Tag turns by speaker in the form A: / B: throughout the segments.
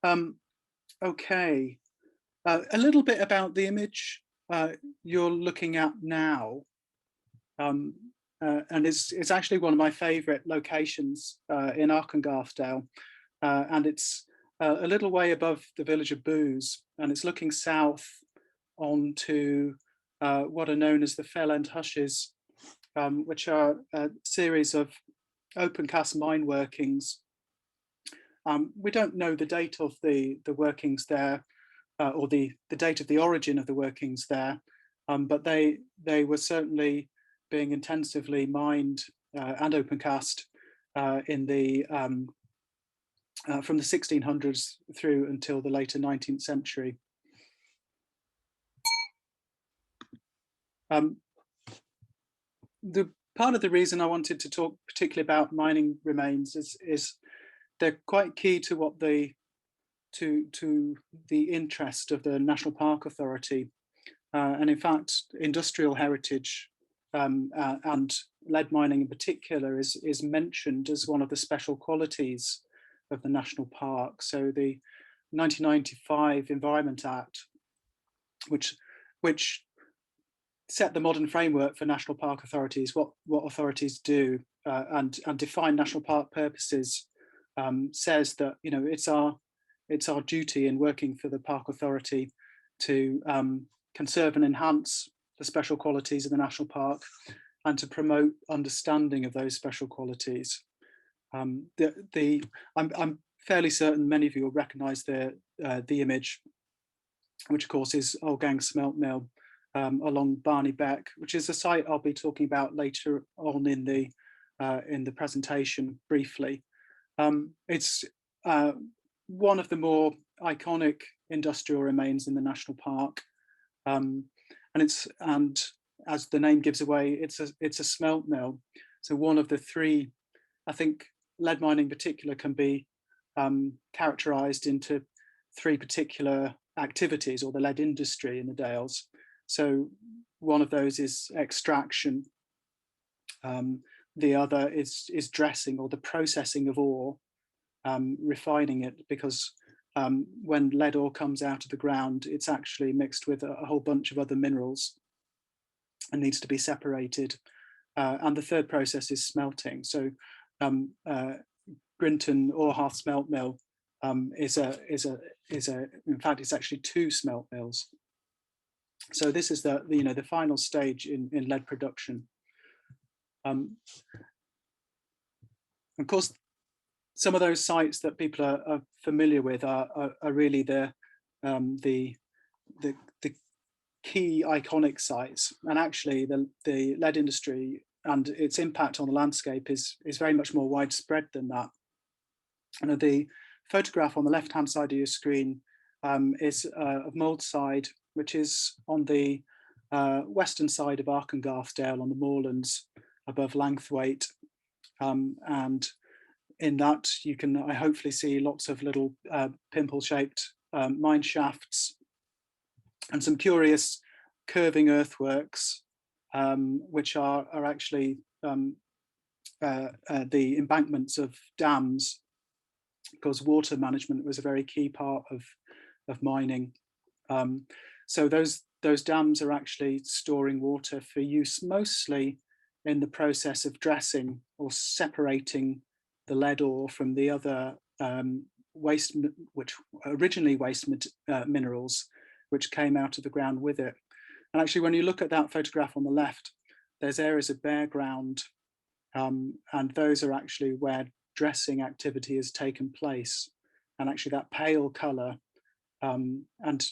A: Um, okay, a little bit about the image you're looking at now. Um, and it's actually one of my favourite locations in Arkengarthdale, and it's a little way above the village of Booth, and it's looking south onto what are known as the Fell End Hushes, which are a series of open cast mine workings. We don't know the date of the workings there, or the date of the origin of the workings there, but they were certainly being intensively mined and open cast in the from the 1600s through until the later 19th century. The part of the reason I wanted to talk particularly about mining remains is they're quite key to what to the interest of the National Park Authority, and in fact, industrial heritage and lead mining in particular is mentioned as one of the special qualities of the national park. So the 1995 Environment Act, which set the modern framework for national park authorities, what authorities do, and define national park purposes, says that it's our duty in working for the park authority to conserve and enhance the special qualities of the national park and to promote understanding of those special qualities. I'm fairly certain many of you will recognise the image, which of course is Olgang smelt mill along Barney Beck, which is a site I'll be talking about later on in the presentation briefly. It's one of the more iconic industrial remains in the national park, and as the name gives away, it's a smelt mill. So one of the three, I think, lead mining in particular can be characterised into three particular activities, or the lead industry in the Dales. So one of those is extraction. The other is dressing, or the processing of ore, refining it, because when lead ore comes out of the ground, it's actually mixed with a whole bunch of other minerals and needs to be separated. And the third process is smelting. So Grinton ore hearth smelt mill is in fact it's actually two smelt mills. So this is the final stage in lead production. Of course, some of those sites that people are familiar with are really the key iconic sites, and actually the lead industry and its impact on the landscape is very much more widespread than that. And the photograph on the left-hand side of your screen is of Moldside, which is on the western side of Arkengarthdale on the moorlands above Langthwaite, and in that you can hopefully see lots of little pimple-shaped mine shafts and some curious curving earthworks, which are actually the embankments of dams, because water management was a very key part of mining. So those dams are actually storing water for use mostly in the process of dressing or separating the lead ore from the other waste, which originally waste minerals, which came out of the ground with it. And actually, when you look at that photograph on the left, there's areas of bare ground, and those are actually where dressing activity has taken place. And actually that pale colour, and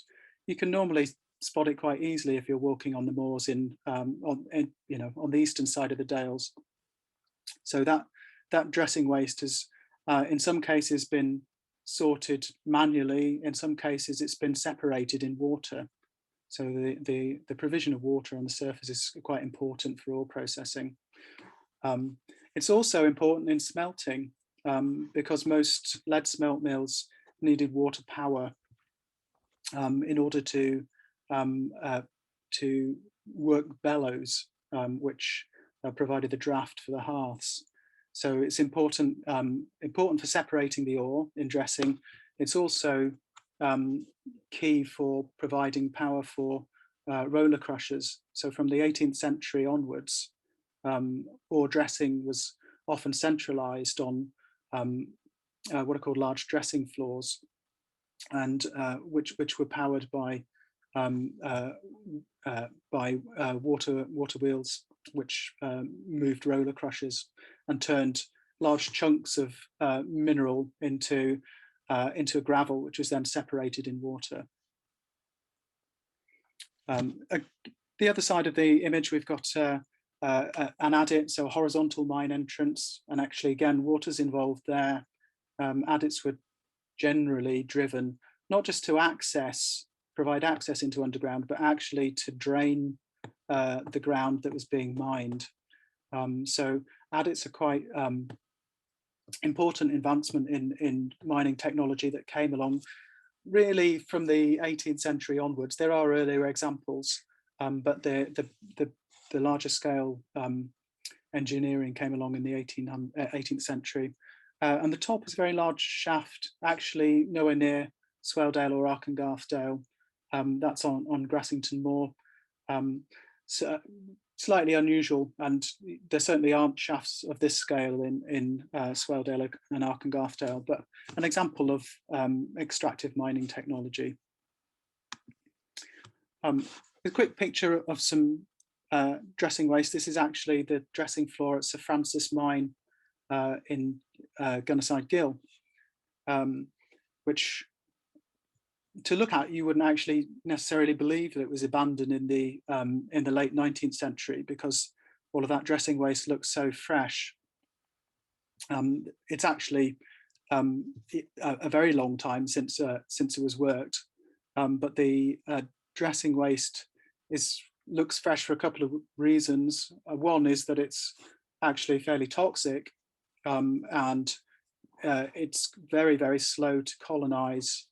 A: you can normally spot it quite easily if you're walking on the moors on the eastern side of the Dales. So that dressing waste has in some cases been sorted manually, in some cases it's been separated in water. So the provision of water on the surface is quite important for ore processing. It's also important in smelting, because most lead smelt mills needed water power in order to work bellows, which provided the draft for the hearths. So it's important for separating the ore in dressing. it's also key for providing power for roller crushers. So from the 18th century onwards, ore dressing was often centralized on what are called large dressing floors, and which were powered by water wheels, which moved roller crushers and turned large chunks of mineral into a gravel, which was then separated in water. The other side of the image, we've got an adit, so a horizontal mine entrance, and actually again water's involved there. Adits were generally driven not just to provide access into underground, but actually to drain the ground that was being mined. So adits are quite important advancement in mining technology that came along really from the 18th century onwards. There are earlier examples, but the larger scale engineering came along in the 18th century. And the top is a very large shaft, actually nowhere near Swaledale or Arkengarthdale. That's on Grassington Moor. So slightly unusual, and there certainly aren't shafts of this scale in Swaledale and Arkengarthdale, but an example of extractive mining technology. A quick picture of some dressing waste. This is actually the dressing floor at Sir Francis Mine in Gunnerside Gill, which to look at, you wouldn't actually necessarily believe that it was abandoned in the late 19th century, because all of that dressing waste looks so fresh. It's actually a very long time since it was worked, but the dressing waste looks fresh for a couple of reasons. One is that it's actually fairly toxic, and it's very, very slow to colonize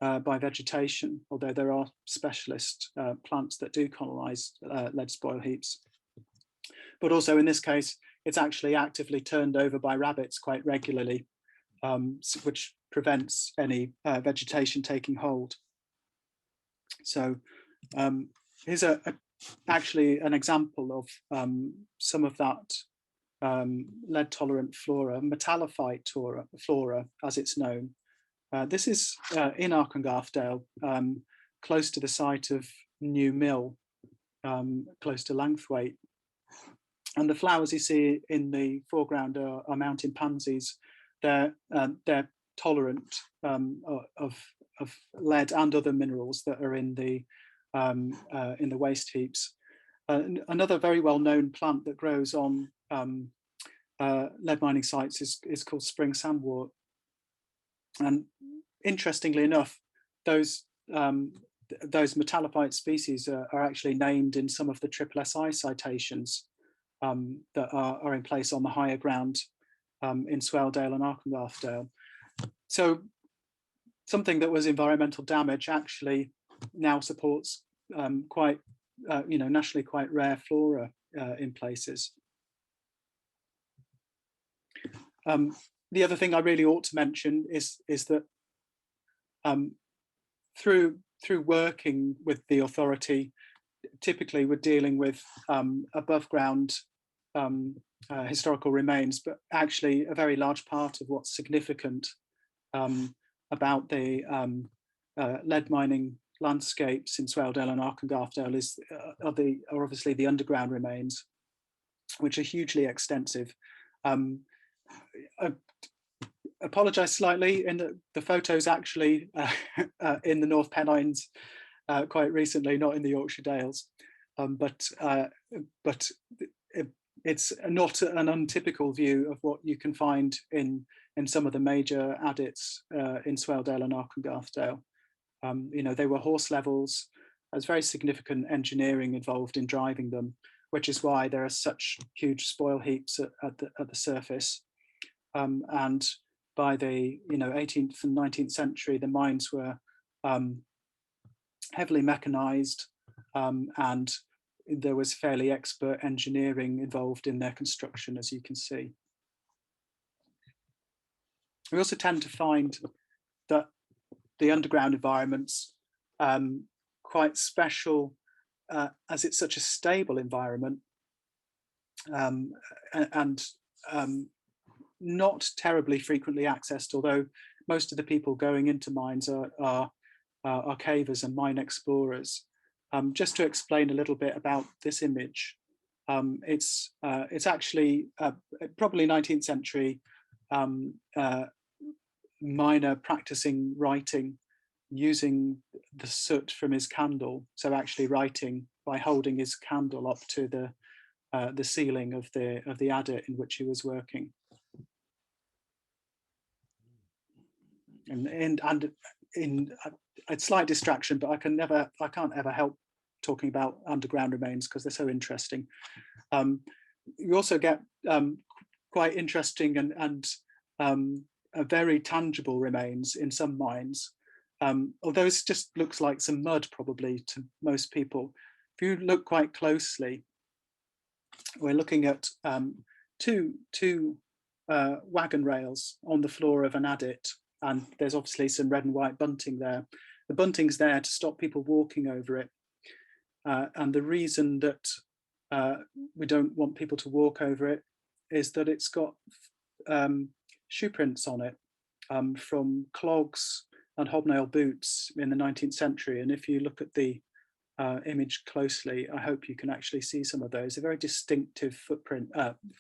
A: by vegetation, although there are specialist plants that do colonize lead spoil heaps. But also in this case, it's actually actively turned over by rabbits quite regularly, which prevents any vegetation taking hold. So here's actually an example of some of that lead tolerant flora, metallophyte flora as it's known. This is in Arkengarthdale, close to the site of New Mill, close to Langthwaite. And the flowers you see in the foreground are mountain pansies. They're tolerant of lead and other minerals that are in the waste heaps. Another very well-known plant that grows on lead mining sites is called spring sandwort. And interestingly enough, those metallophyte species are actually named in some of the SSSI citations that are in place on the higher ground in Swaledale and Arkengarthdale. So something that was environmental damage actually now supports quite, nationally quite rare flora in places. The other thing I really ought to mention is that through working with the authority, typically we're dealing with above ground historical remains, but actually a very large part of what's significant about the lead mining landscapes in Swaledale and Arkengarthdale are obviously the underground remains, which are hugely extensive. I apologise slightly in that the photos actually in the North Pennines quite recently, not in the Yorkshire Dales, but it's not an untypical view of what you can find in some of the major adits in Swaledale and Arkengarthdale. They were horse levels. There's very significant engineering involved in driving them, which is why there are such huge spoil heaps at the surface. And by the 18th and 19th century, the mines were heavily mechanized, and there was fairly expert engineering involved in their construction, as you can see. We also tend to find the underground environment's quite special, as it's such a stable environment, and not terribly frequently accessed, although most of the people going into mines are cavers and mine explorers. Just to explain a little bit about this image, it's actually probably 19th century miner practicing writing using the soot from his candle. So actually writing by holding his candle up to the ceiling of the adit in which he was working. And in a slight distraction, but I can't ever help talking about underground remains because they're so interesting. You also get quite interesting and very tangible remains in some mines, although it just looks like some mud probably to most people. If you look quite closely, we're looking at two wagon rails on the floor of an adit, and there's obviously some red and white bunting there. The bunting's there to stop people walking over it, and the reason that we don't want people to walk over it is that it's got shoe prints on it from clogs and hobnail boots in the 19th century. And if you look at the image closely, I hope you can actually see some of those. They're very distinctive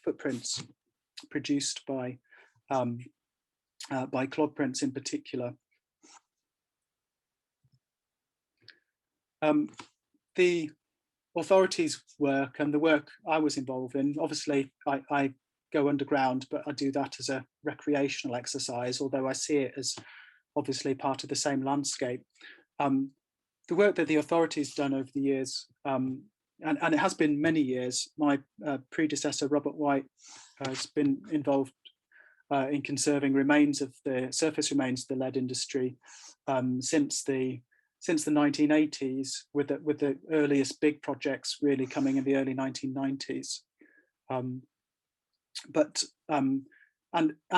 A: footprints produced by clog prints in particular. The authorities' work and the work I was involved in, obviously I go underground, but I do that as a recreational exercise, although I see it as obviously part of the same landscape. The work that the authorities done over the years, and it has been many years, my predecessor, Robert White, has been involved in conserving remains of the surface remains of the lead industry since the 1980s, with the earliest big projects really coming in the early 1990s. And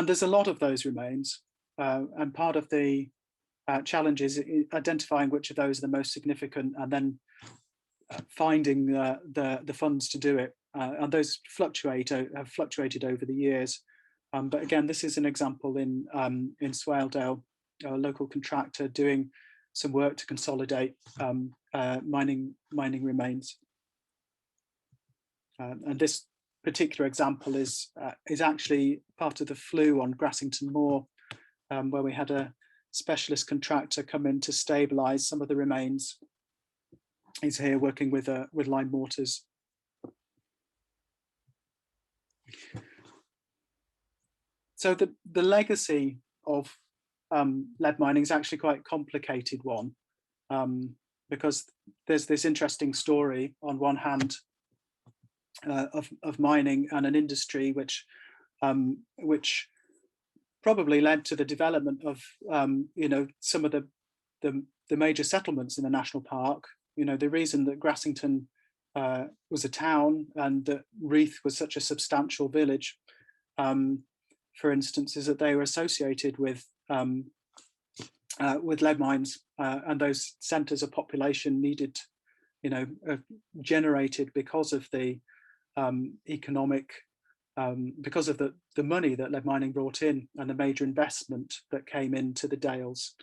A: there's a lot of those remains, and part of the challenge is identifying which of those are the most significant, and then finding the funds to do it. And those have fluctuated over the years. But again, this is an example in Swaledale, a local contractor doing some work to consolidate mining remains. And this particular example is actually part of the flue on Grassington Moor, where we had a specialist contractor come in to stabilise some of the remains. He's here working with lime mortars. So the legacy of lead mining is actually quite a complicated one, because there's this interesting story on one hand of mining and an industry which probably led to the development of some of the major settlements in the national park. The reason that Grassington was a town and that Reeth was such a substantial village, for instance, is that they were associated with lead mines, and those centres of population needed, generated because of the economic, because of the money that lead mining brought in and the major investment that came into the Dales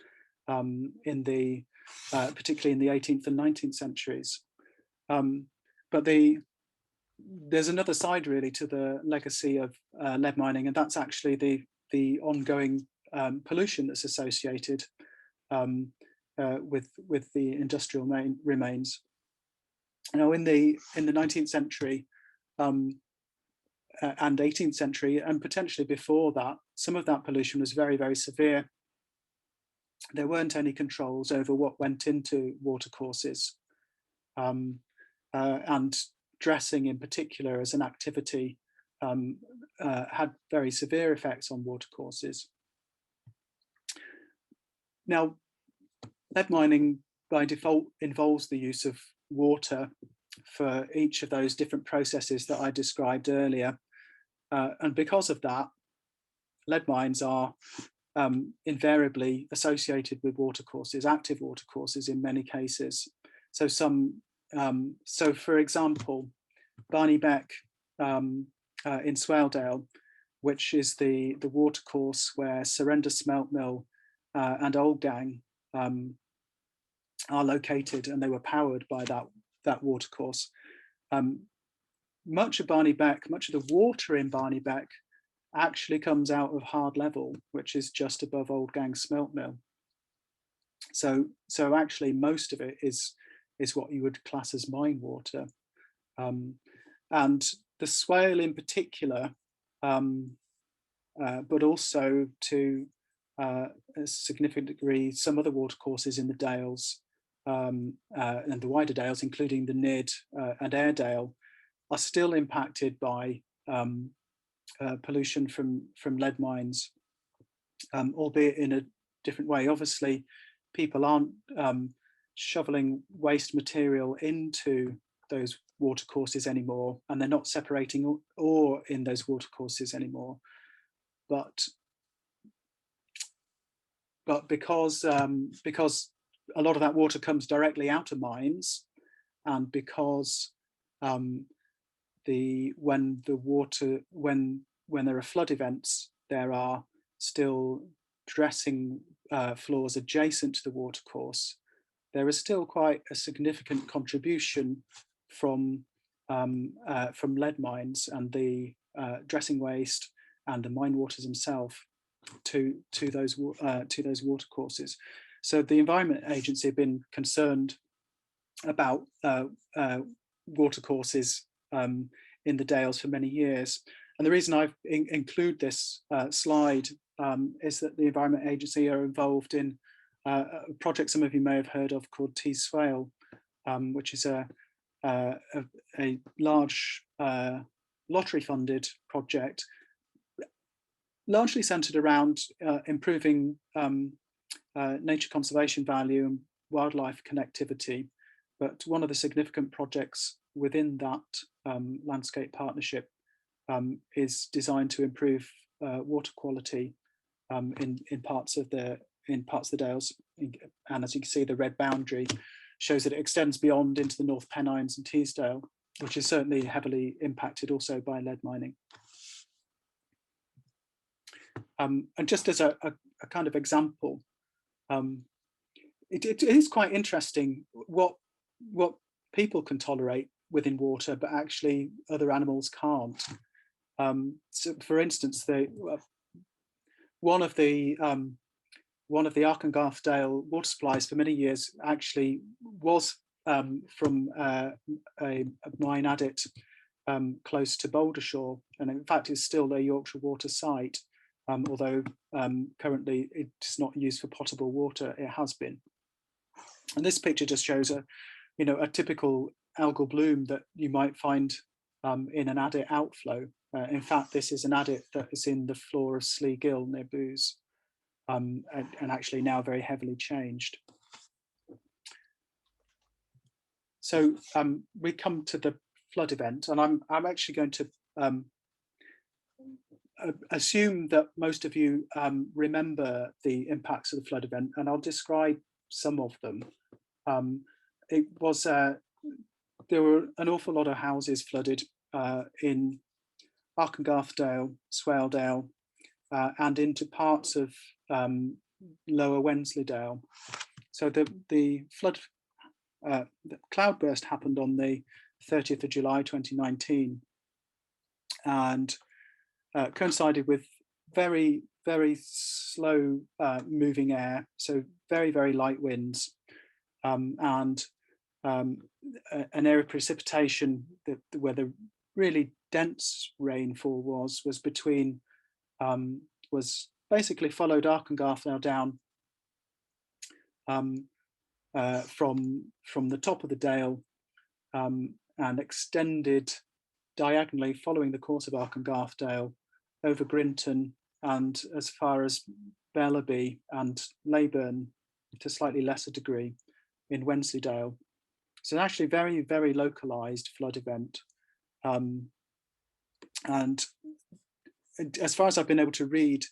A: particularly in the 18th and 19th centuries. But there's another side really to the legacy of lead mining, and that's actually the ongoing pollution that's associated with the industrial remains. Now, in the 19th century and 18th century, and potentially before that, some of that pollution was very, very severe. There weren't any controls over what went into watercourses, and dressing in particular as an activity had very severe effects on watercourses. Now, lead mining by default involves the use of water for each of those different processes that I described earlier. And because of that, lead mines are invariably associated with watercourses, active watercourses in many cases. So so for example, Barney Beck in Swaledale, which is the watercourse where Surrender Smelt Mill and Olgang are located, and they were powered by that watercourse. Much of Barney Beck, much of the water in Barney Beck actually comes out of Hard Level, which is just above Olgang Smelt Mill. So actually most of it is what you would class as mine water. And the Swale in particular, but also to a significant degree, some other watercourses in the Dales and the wider Dales, including the Nid and Airedale, are still impacted by pollution from lead mines, albeit in a different way. Obviously, people aren't shoveling waste material into those watercourses anymore, and they're not separating ore in those watercourses anymore. But because a lot of that water comes directly out of mines, and because when there are flood events, there are still dressing floors adjacent to the watercourse, there is still quite a significant contribution from lead mines and the dressing waste and the mine waters themselves to those watercourses. So the Environment Agency have been concerned about watercourses in the Dales for many years. And the reason I include this slide is that the Environment Agency are involved in a project some of you may have heard of called Swale, which is a large lottery-funded project, largely centred around improving nature conservation value and wildlife connectivity. But one of the significant projects within that landscape partnership is designed to improve water quality in parts of the Dales. And as you can see, the red boundary shows that it extends beyond into the North Pennines and Teesdale, which is certainly heavily impacted also by lead mining. And just as a kind of example, it is quite interesting what people can tolerate within water, but actually other animals can't. So for instance, one of the Arkengarthdale water supplies for many years actually was from a mine adit close to Bouldershore, and in fact is still a Yorkshire water site, although currently it's not used for potable water. It has been. And this picture just shows a typical algal bloom that you might find in an adit outflow. In fact, this is an adit that is in the floor of Slee Gill near Booze, and actually now very heavily changed. So we come to the flood event, and I'm actually going to assume that most of you remember the impacts of the flood event, and I'll describe some of them. It was there were an awful lot of houses flooded in Arkengarthdale, Swaledale, and into parts of Lower Wensleydale. So the flood, the cloudburst happened on the 30th of July 2019, and coincided with very, very slow moving air, so very, very light winds, and an area of precipitation where the really dense rainfall was between was basically followed Arkengarthdale down from the top of the dale and extended diagonally following the course of Arkengarthdale over Grinton and as far as Bellaby and Leyburn to a slightly lesser degree in Wensleydale. So actually very, very localized flood event. And as far as I've been able to read,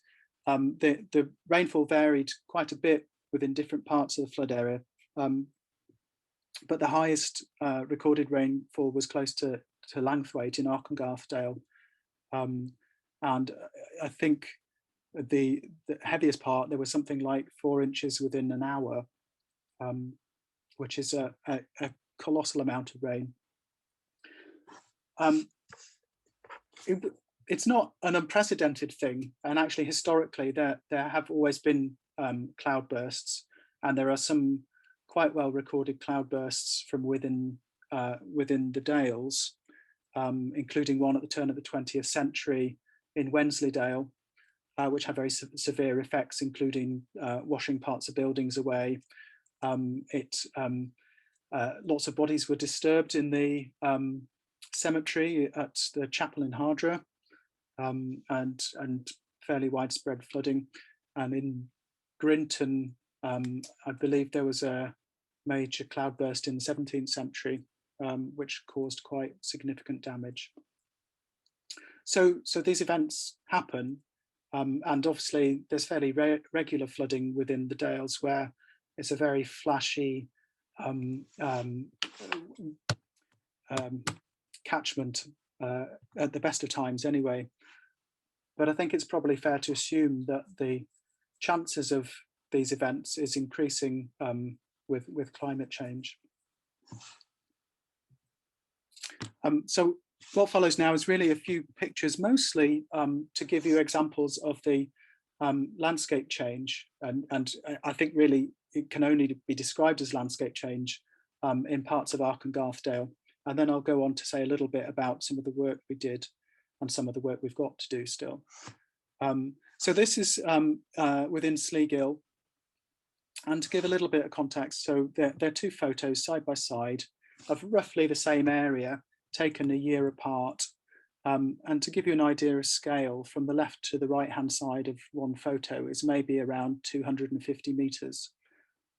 A: the rainfall varied quite a bit within different parts of the flood area, but the highest recorded rainfall was close to Langthwaite in Arkengarthdale, and I think the heaviest part, there was something like 4 inches within an hour, which is a colossal amount of rain. It's not an unprecedented thing, and actually historically there have always been cloudbursts, and there are some quite well recorded cloudbursts from within the Dales, including one at the turn of the 20th century in Wensleydale, which had very severe effects, including washing parts of buildings away. Lots of bodies were disturbed in the cemetery at the chapel in Hardra, and fairly widespread flooding. And in Grinton, I believe there was a major cloudburst in the 17th century, which caused quite significant damage. So these events happen, and obviously there's fairly regular flooding within the Dales, where it's a very flashy catchment at the best of times anyway. But I think it's probably fair to assume that the chances of these events is increasing with climate change. So what follows now is really a few pictures, mostly to give you examples of the landscape change, and I think really it can only be described as landscape change in parts of Arkengarthdale. And then I'll go on to say a little bit about some of the work we did and some of the work we've got to do still. So this is within Sleagill. And to give a little bit of context, so there are two photos side by side of roughly the same area, taken a year apart. And to give you an idea of scale, from the left to the right-hand side of one photo is maybe around 250 meters.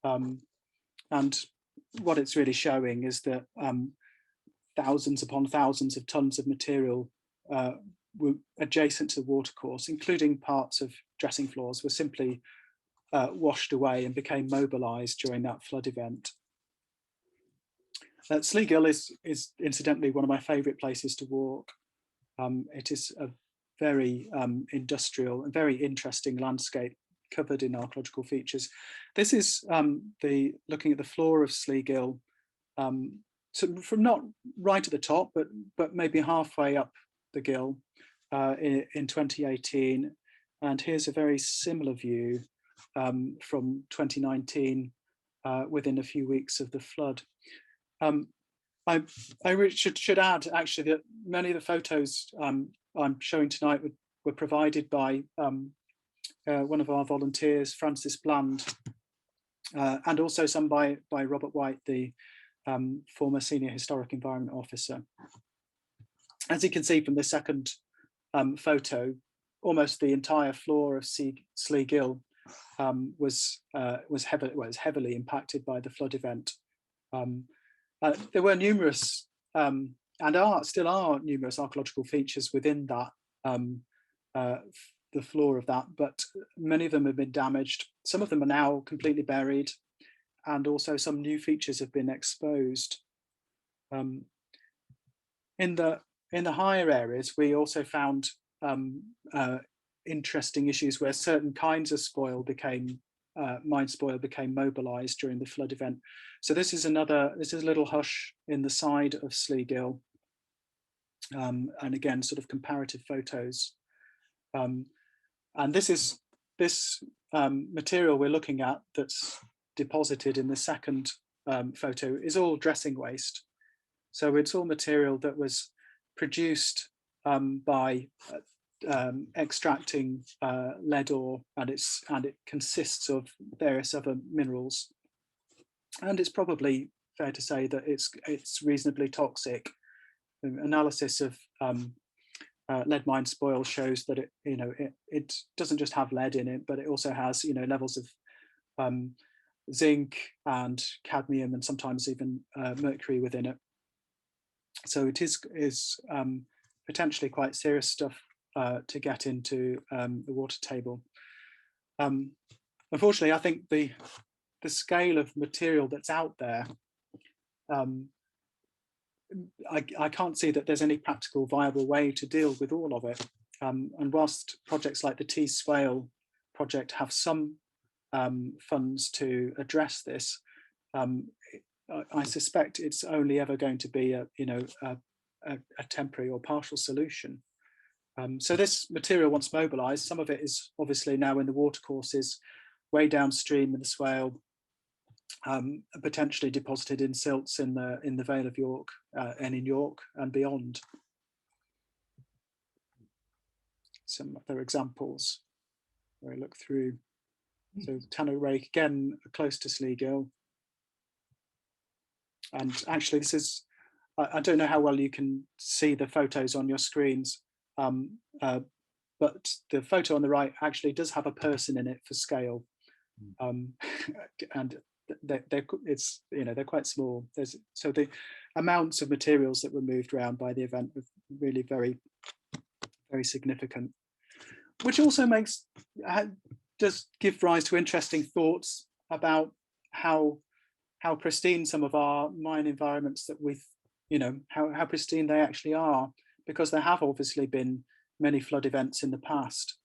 A: And what it's really showing is that thousands upon thousands of tons of material were adjacent to the watercourse, including parts of dressing floors, were simply washed away and became mobilized during that flood event. Sleagill is incidentally one of my favorite places to walk. It is a very industrial and very interesting landscape covered in archaeological features. This is looking at the floor of Sleagill, so from not right at the top, but maybe halfway up the gill in 2018. And here's a very similar view from 2019, within a few weeks of the flood. I should add actually that many of the photos I'm showing tonight were provided by one of our volunteers, Francis Bland, and also some by Robert White, the former Senior Historic Environment Officer. As you can see from the second photo, almost the entire floor of Sleagill was heavily impacted by the flood event. There were numerous, and still are numerous archaeological features within that, the floor of that, but many of them have been damaged. Some of them are now completely buried, and also some new features have been exposed. In the higher areas, we also found interesting issues where certain kinds of spoil mine spoil became mobilized during the flood event. So this is a little hush in the side of Sleagill, and again, sort of comparative photos. And this material we're looking at that's deposited in the second photo is all dressing waste. So it's all material that was produced by extracting lead ore, and it consists of various other minerals. And it's probably fair to say that it's reasonably toxic. Analysis of lead mine spoil shows that it doesn't just have lead in it, but it also has levels of zinc and cadmium and sometimes even mercury within it. So it is potentially quite serious stuff to get into the water table. Unfortunately, I think the scale of material that's out there, I can't see that there's any practical viable way to deal with all of it. And whilst projects like the Swale project have some funds to address this, I suspect it's only ever going to be a temporary or partial solution. So this material, once mobilised, some of it is obviously now in the watercourses way downstream in the Swale, potentially deposited in silts in the Vale of York and in York and beyond. Some other examples where I look through. So Tannock Rake, again, close to Sleagill. And actually this is, I don't know how well you can see the photos on your screens, but the photo on the right actually does have a person in it for scale. And they're quite small. So the amounts of materials that were moved around by the event were really very, very significant, which also does give rise to interesting thoughts about how pristine some of our mine environments that we've, how pristine they actually are, because there have obviously been many flood events in the past,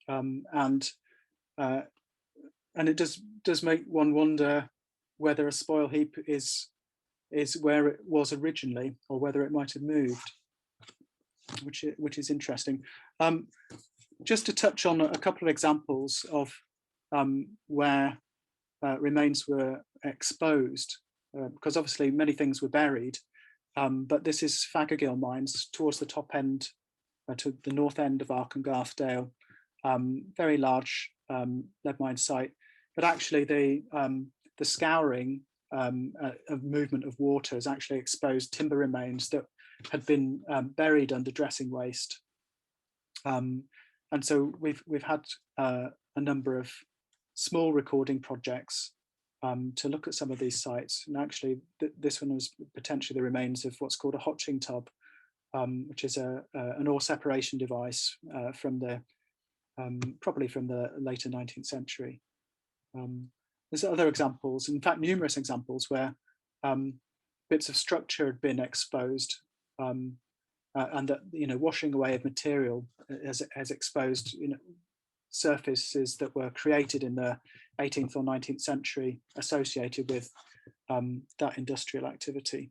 A: and it does make one wonder whether a spoil heap is where it was originally, or whether it might have moved, which is interesting. Just to touch on a couple of examples of where remains were exposed, because obviously many things were buried, but this is Faggagill mines towards the top end, to the north end of Arkengarthdale, very large lead mine site, but actually the scouring of movement of water has actually exposed timber remains that had been buried under dressing waste. And so we've had a number of small recording projects to look at some of these sites. And actually this one was potentially the remains of what's called a hotching tub, which is an ore separation device from the probably from the later 19th century. There's other examples, in fact numerous examples, where bits of structure had been exposed, and that washing away of material has exposed surfaces that were created in the 18th or 19th century associated with that industrial activity.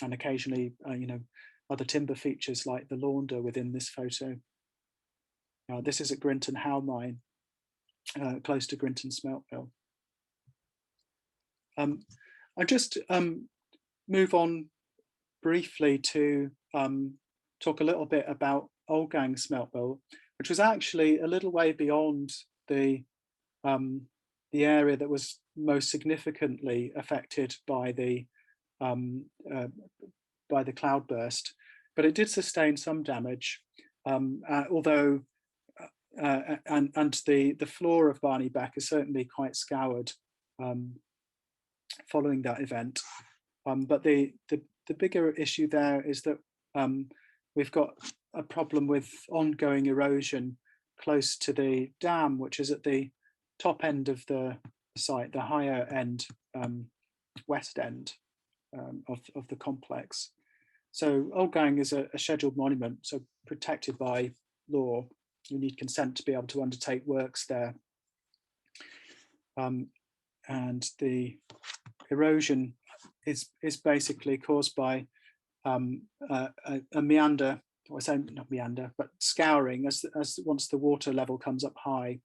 A: And occasionally other timber features like the launder within this photo. This is at Grinton Howe mine, close to Grinton smelt mill. I just move on briefly to talk a little bit about Olgang smelt mill, which was actually a little way beyond the area that was most significantly affected by the cloudburst, but it did sustain some damage, although and the flora of Barney Beck is certainly quite scoured following that event. But the bigger issue there is that we've got a problem with ongoing erosion close to the dam, which is at the top end of the site, the higher end, west end of the complex. So Olgang is a scheduled monument, so protected by law. You need consent to be able to undertake works there. And the erosion is basically caused by a meander, or I say not meander, but scouring. As once the water level comes up high,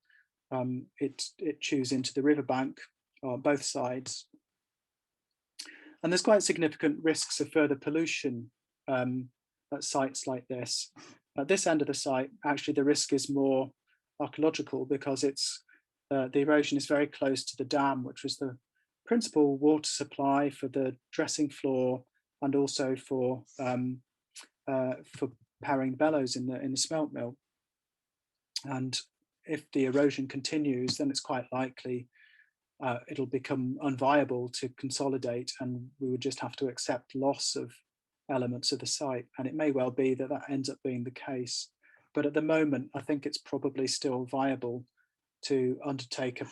A: it chews into the riverbank on both sides. And there's quite significant risks of further pollution at sites like this. At this end of the site, actually the risk is more archaeological, because it's the erosion is very close to the dam, which was the principal water supply for the dressing floor and also for powering bellows in the smelt mill. And if the erosion continues, then it's quite likely it'll become unviable to consolidate, and we would just have to accept loss of elements of the site. And it may well be that that ends up being the case. But at the moment, I think it's probably still viable to undertake a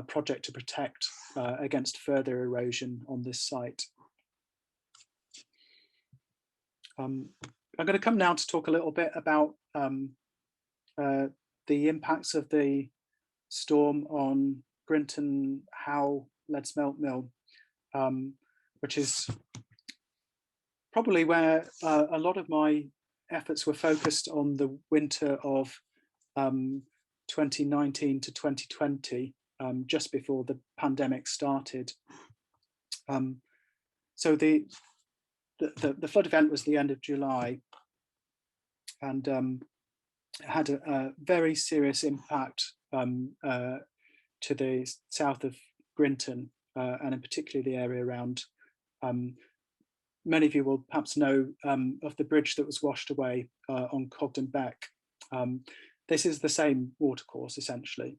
A: project to protect against further erosion on this site. I'm going to come now to talk a little bit about the impacts of the storm on Grinton How lead smelt mill, which is probably where a lot of my efforts were focused on the winter of 2019 to 2020, just before the pandemic started. So the flood event was the end of July, and had a very serious impact to the south of Grinton, and in particular the area around. Many of you will perhaps know of the bridge that was washed away on Cogden Beck. This is the same watercourse essentially,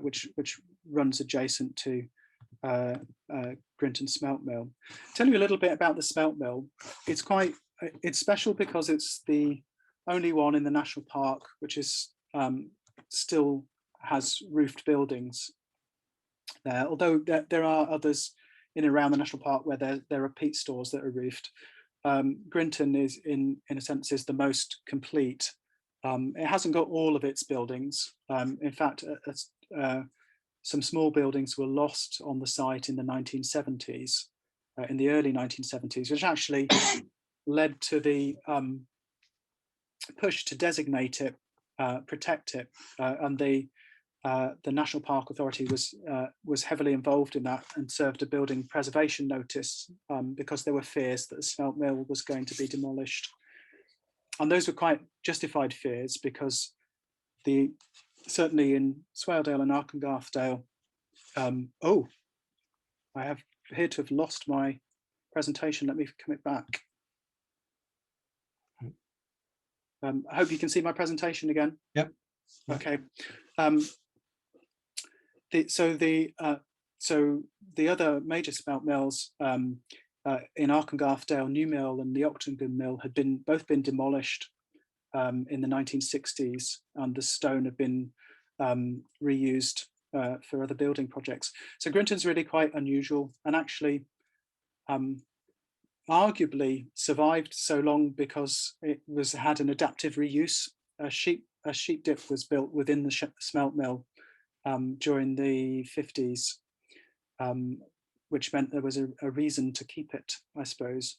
A: which runs adjacent to Grinton smelt mill. Tell you a little bit about the smelt mill. It's special because it's the only one in the national park which is still has roofed buildings there, although there are others in and around the national park where there are peat stores that are roofed. Grinton is in a sense is the most complete. It hasn't got all of its buildings. In fact, some small buildings were lost on the site in the 1970s, in the early 1970s, which actually led to the push to designate it, protect it, and the National Park Authority was heavily involved in that and served a building preservation notice because there were fears that the smelt mill was going to be demolished. And those were quite justified fears because certainly in Swaledale and Arkengarthdale, oh, I appear to have lost my presentation. Let me come it back. I hope you can see my presentation again.
B: Yep.
A: Okay. So the other major smelt mills in Arkengarthdale, New Mill and the Octagon Mill had both been demolished in the 1960s, and the stone had been reused for other building projects. So Grinton's really quite unusual, and actually arguably survived so long because it had an adaptive reuse. A sheep dip was built within the smelt mill during the 50s, which meant there was a reason to keep it, I suppose.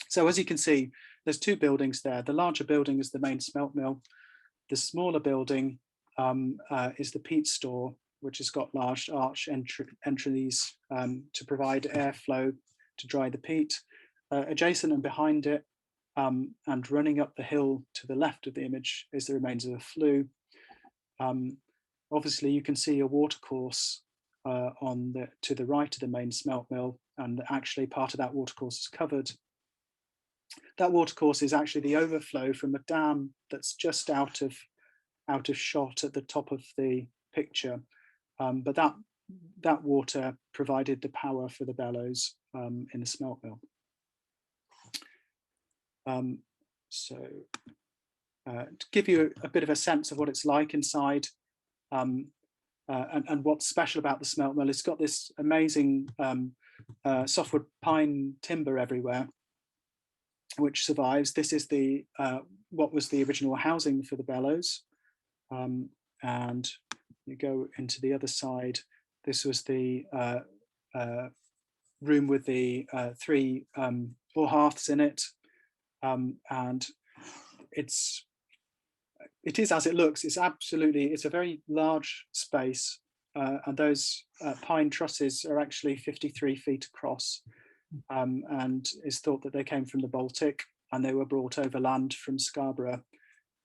A: So as you can see, there's two buildings there. The larger building is the main smelt mill. The smaller building is the peat store, which has got large arch entries to provide airflow to dry the peat. Adjacent and behind it, and running up the hill to the left of the image, is the remains of a flue. Obviously, you can see a watercourse to the right of the main smelt mill, and actually part of that watercourse is covered. That watercourse is actually the overflow from a dam that's just out of shot at the top of the picture, but that water provided the power for the bellows in the smelt mill. To give you a bit of a sense of what it's like inside, and what's special about the smelt mill, it's got this amazing softwood pine timber everywhere, which survives. This is what was the original housing for the bellows, and you go into the other side. This was the room with the three four hearths in it, and it is as it looks. It's a very large space, and those pine trusses are actually 53 feet across, and it's thought that they came from the Baltic and they were brought overland from Scarborough.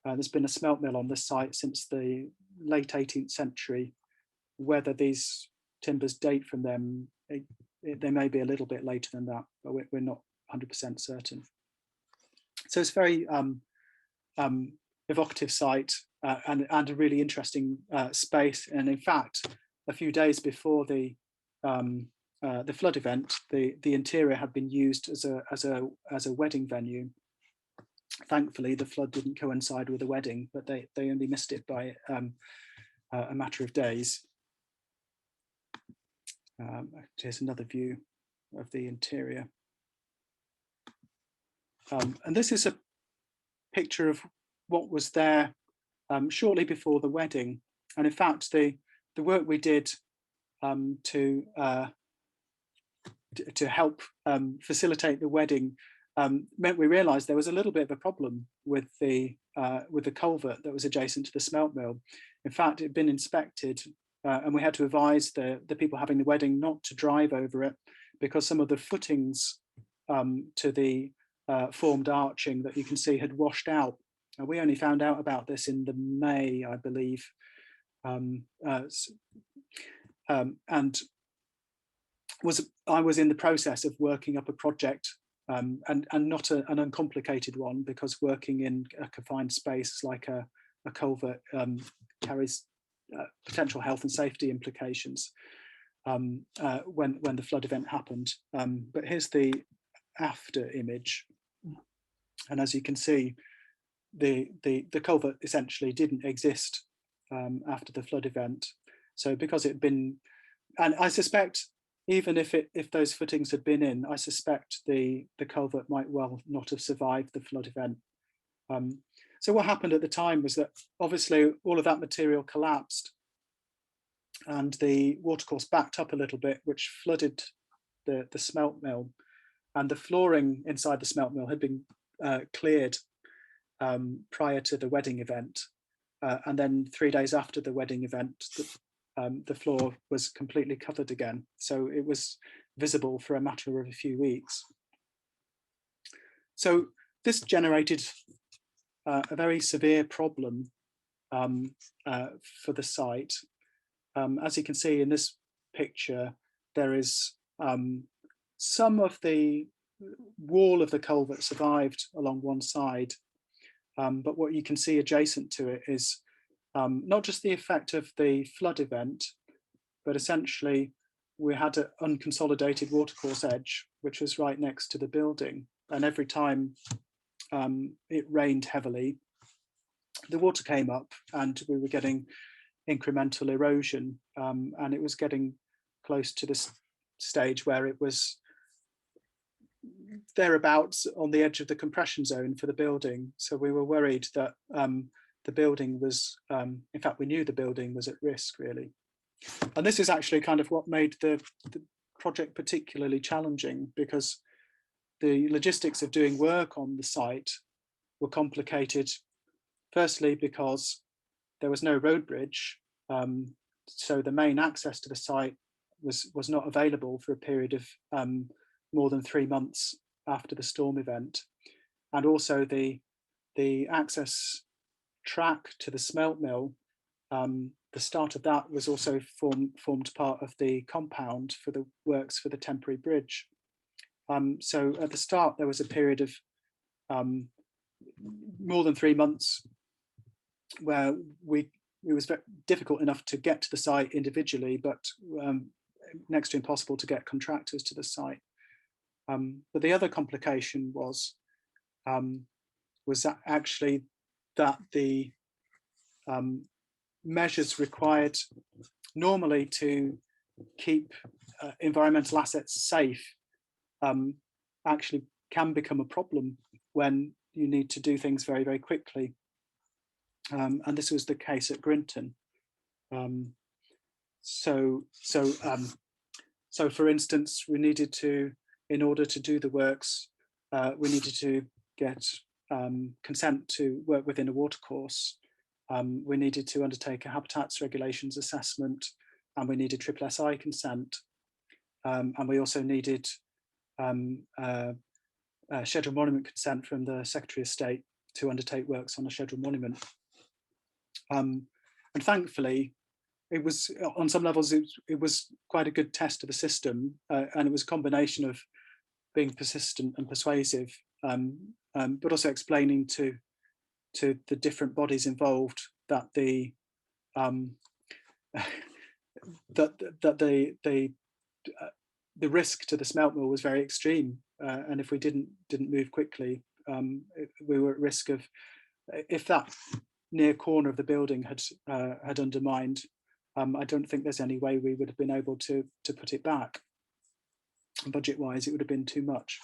A: There's been a smelt mill on this site since the late 18th century. Whether these timbers date from them, they may be a little bit later than that, but we're not 100% certain. So it's a very evocative site, and a really interesting space. And in fact, a few days before the flood event, the interior had been used as a wedding venue. Thankfully, the flood didn't coincide with the wedding, but they only missed it by a matter of days. Here's another view of the interior. And this is a picture of what was there shortly before the wedding. And in fact, the work we did to help facilitate the wedding meant we realised there was a little bit of a problem with the culvert that was adjacent to the smelt mill. In fact, it had been inspected, and we had to advise the people having the wedding not to drive over it, because some of the footings to the formed arching that you can see had washed out. We only found out about this in the May, I believe, and I was in the process of working up a project, and not an uncomplicated one, because working in a confined space like a culvert carries potential health and safety implications when the flood event happened. But here's the after image, and as you can see, the culvert essentially didn't exist after the flood event. So because it had been, and I suspect, even if those footings had been in, I suspect the culvert might well not have survived the flood event. So what happened at the time was that obviously all of that material collapsed, and the watercourse backed up a little bit, which flooded the smelt mill, and the flooring inside the smelt mill had been cleared prior to the wedding event, and then 3 days after the wedding event, the floor was completely covered again. So it was visible for a matter of a few weeks. So this generated a very severe problem for the site. As you can see in this picture, there is some of the wall of the culvert survived along one side, but what you can see adjacent to it is not just the effect of the flood event, but essentially we had an unconsolidated watercourse edge, which was right next to the building. And every time it rained heavily, the water came up and we were getting incremental erosion, and it was getting close to this stage where it was thereabouts on the edge of the compression zone for the building. So we were worried that the building was, in fact, we knew the building was at risk, really. And this is actually kind of what made the project particularly challenging, because the logistics of doing work on the site were complicated. Firstly, because there was no road bridge, so the main access to the site was not available for a period of more than 3 months after the storm event. And also the access track to the smelt mill, the start of that was also formed part of the compound for the works for the temporary bridge. So at the start, there was a period of more than 3 months where it was very difficult enough to get to the site individually, but next to impossible to get contractors to the site. But the other complication was that actually that the measures required normally to keep environmental assets safe actually can become a problem when you need to do things very, very quickly. And this was the case at Grinton. So for instance, we needed to, in order to do the works, we needed to get consent to work within a watercourse. We needed to undertake a habitats regulations assessment, and we needed SSI consent. And we also needed scheduled monument consent from the Secretary of State to undertake works on a scheduled monument. And thankfully, it was, on some levels, it was quite a good test of the system, and it was a combination of being persistent and persuasive, but also explaining to the different bodies involved that the risk to the smelt mill was very extreme, and if we didn't move quickly, we were at risk of, if that near corner of the building had undermined, I don't think there's any way we would have been able to put it back. Budget-wise, it would have been too much.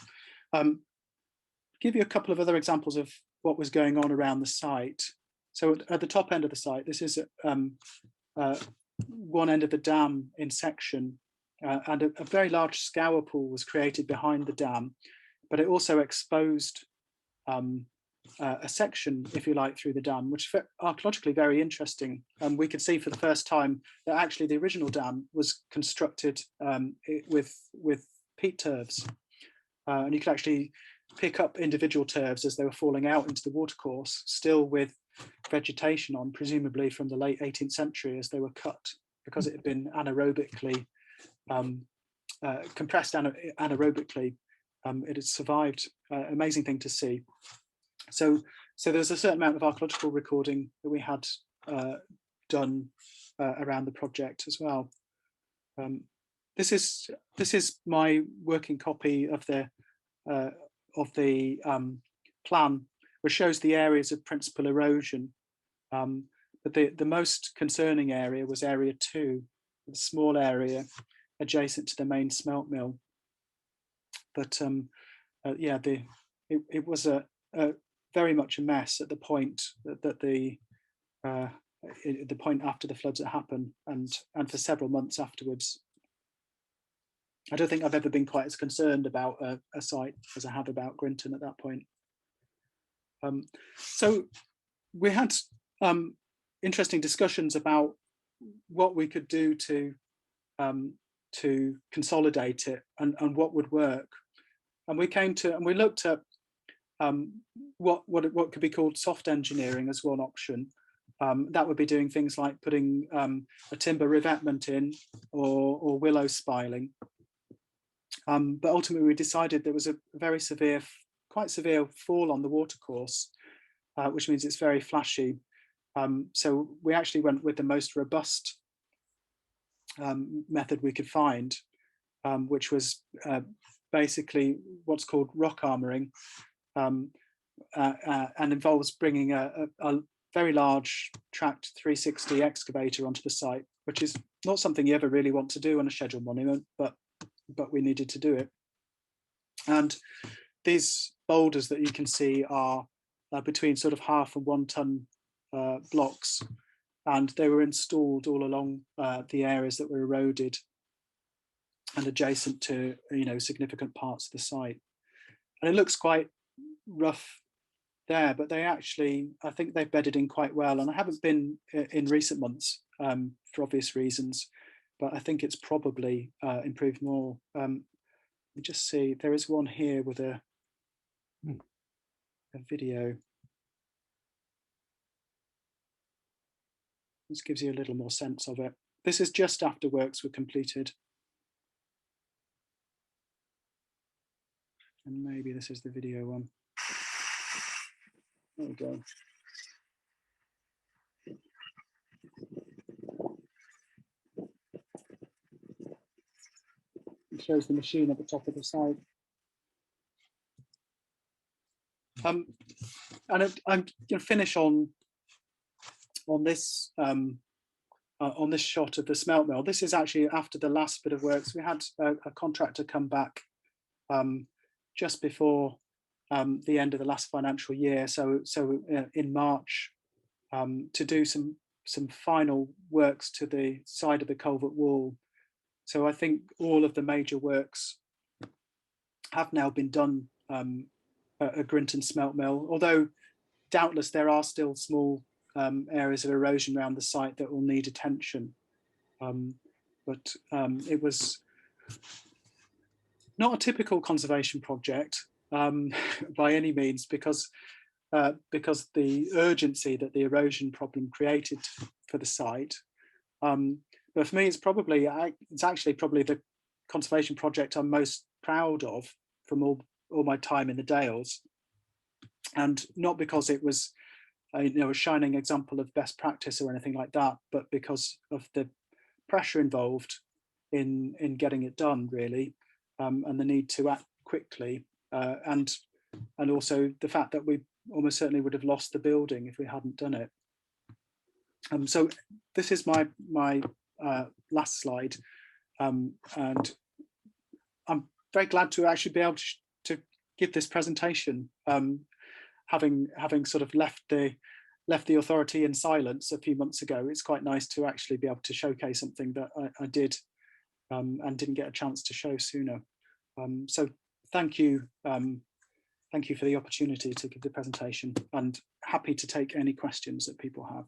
A: Give you a couple of other examples of what was going on around the site. So at the top end of the site, this is one end of the dam in section, and a very large scour pool was created behind the dam, but it also exposed a section, if you like, through the dam, which is archaeologically very interesting. We could see for the first time that actually the original dam was constructed with peat turfs, and you could actually pick up individual turfs as they were falling out into the watercourse, still with vegetation on, presumably from the late 18th century, as they were cut, because it had been anaerobically compressed anaerobically. It had survived. Amazing thing to see. So there's a certain amount of archaeological recording that we had done around the project as well. This is my working copy of the plan, which shows the areas of principal erosion. But the most concerning area was area 2, the small area adjacent to the main smelt mill. But yeah, it was a very much a mess at the point that the point after the floods had happened, and for several months afterwards. I don't think I've ever been quite as concerned about a site as I have about Grinton at that point. So we had interesting discussions about what we could do to consolidate it and what would work. And we looked at what could be called soft engineering as one option. That would be doing things like putting a timber revetment in, or willow spiling. But ultimately we decided there was a very severe, quite severe fall on the watercourse, which means it's very flashy. So we actually went with the most robust method we could find, which was basically what's called rock armoring, and involves bringing a very large tracked 360 excavator onto the site, which is not something you ever really want to do on a scheduled monument, but we needed to do it. And these boulders that you can see are between sort of 1/2 and 1 ton blocks, and they were installed all along the areas that were eroded and adjacent to, significant parts of the site. And it looks quite rough there, but they actually, I think they've bedded in quite well. And I haven't been in recent months for obvious reasons, but I think it's probably improved more. Let me just see, there is one here with a video. This gives you a little more sense of it. This is just after works were completed. And maybe this is the video one. There we go. It shows the machine at the top of the site. And I'm going to finish on this shot of the smelt mill. This is actually after the last bit of works. We had a contractor come back just before the end of the last financial year, so in March, to do some final works to the side of the culvert wall. So I think all of the major works have now been done at Grinton smelt mill, although doubtless there are still small areas of erosion around the site that will need attention. But it was not a typical conservation project by any means, because the urgency that the erosion problem created for the site. But for me, it's actually probably the conservation project I'm most proud of from all my time in the Dales, and not because it was a shining example of best practice or anything like that, but because of the pressure involved in getting it done, really, and the need to act quickly. And and also the fact that we almost certainly would have lost the building if we hadn't done it. So this is my last slide, and I'm very glad to actually be able to give this presentation, having sort of left the authority in silence a few months ago. It's quite nice to actually be able to showcase something that I did and didn't get a chance to show sooner. So thank you for the opportunity to give the presentation, and happy to take any questions that people have.